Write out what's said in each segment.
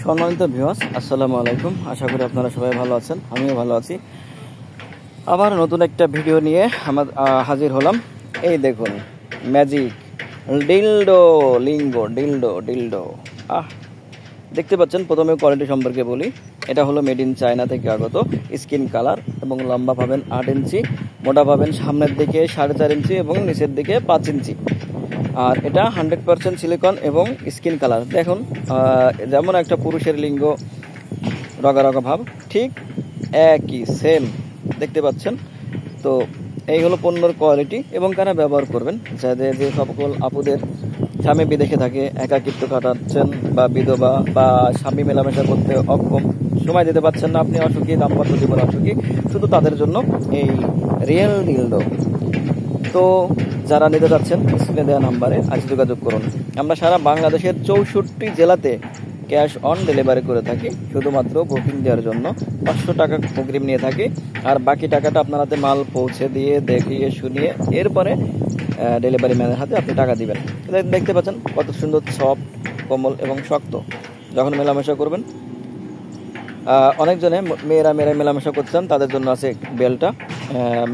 সম্মানিত ভিউয়ার্স, আসসালামু আলাইকুম। আশা করি আপনারা সবাই ভালো আছেন, আমিও ভালো আছি। আবার নতুন একটা ভিডিও নিয়ে হাজির হলাম। এই দেখুন, ম্যাজিক ডিলডো ডিলডো। দেখতে পাচ্ছেন। প্রথমে কোয়ালিটি সম্পর্কে বলি। এটা হলো মেড ইন চায়না থেকে আগত। স্কিন কালার এবং লম্বা পাবেন 8 ইঞ্চি, মোটা পাবেন সামনের দিকে 4.5 ইঞ্চি এবং নিচের দিকে 5 ইঞ্চি। আর এটা 100% সিলিকন এবং স্কিন কালার। দেখুন, যেমন একটা পুরুষের লিঙ্গ রগা রগা ভাব, ঠিক একই সেম দেখতে পাচ্ছেন। তো এই হলো পণ্যের কোয়ালিটি এবং কারা ব্যবহার করবেন। যাদের যে সকল আপুদের স্বামী বিদেশে থাকে, একাকিত্ব কাটাচ্ছেন, বা বিধবা, বা স্বামী মেলামেশা করতে অক্ষম, সময় দিতে পারছেন না, আপনি অসুখী, দাম্পত্য জীবন অসুখী, শুধু তাদের জন্য এই রিয়েল ডিলডো। তো যারা নিতে যাচ্ছেন স্ক্রিনে দেওয়া নাম্বারে আজ যোগাযোগ করুন। আমরা সারা বাংলাদেশের 64 জেলাতে ক্যাশ অন ডেলিভারি করে থাকি। শুধুমাত্র বুকিং দেওয়ার জন্য 500 টাকা অগ্রিম নিয়ে থাকি, আর বাকি টাকাটা আপনার হাতে মাল পৌঁছে দিয়ে দেখিয়ে শুনিয়ে এরপরে ডেলিভারি ম্যানের হাতে আপনি টাকা দিবেন। দেখতে পাচ্ছেন কত সুন্দর, সফট, কোমল এবং শক্ত। যখন মেলামেশা করবেন, অনেকজনে মেয়েরা মেলামেশা করছেন, তাদের জন্য আছে বেলটা।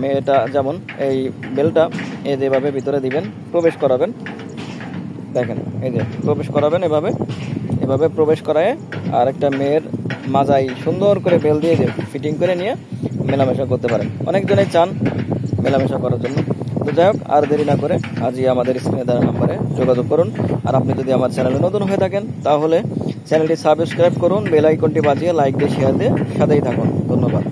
মেয়েটা যেমন এই বেলটা যেভাবে ভিতরে দিবেন, প্রবেশ করাবেন। দেখেন, এই যে প্রবেশ করাবেন, এভাবে প্রবেশ করায় আর একটা মেয়ের মাজাই সুন্দর করে বেল দিয়ে ফিটিং করে নিয়ে মেলামেশা করতে পারেন। অনেকজনেই চান মেলামেশা করার জন্য। তো যাই হোক, আর দেরি না করে আজই আমাদের স্ক্রিনে দেওয়া নাম্বারে যোগাযোগ করুন। আর আপনি যদি আমার চ্যানেলে নতুন হয়ে থাকেন, তাহলে চ্যানেলটি সাবস্ক্রাইব করুন, বেল আইকনটি বাজিয়ে লাইক দিয়ে শেয়ার দিয়ে সাথেই থাকুন। ধন্যবাদ।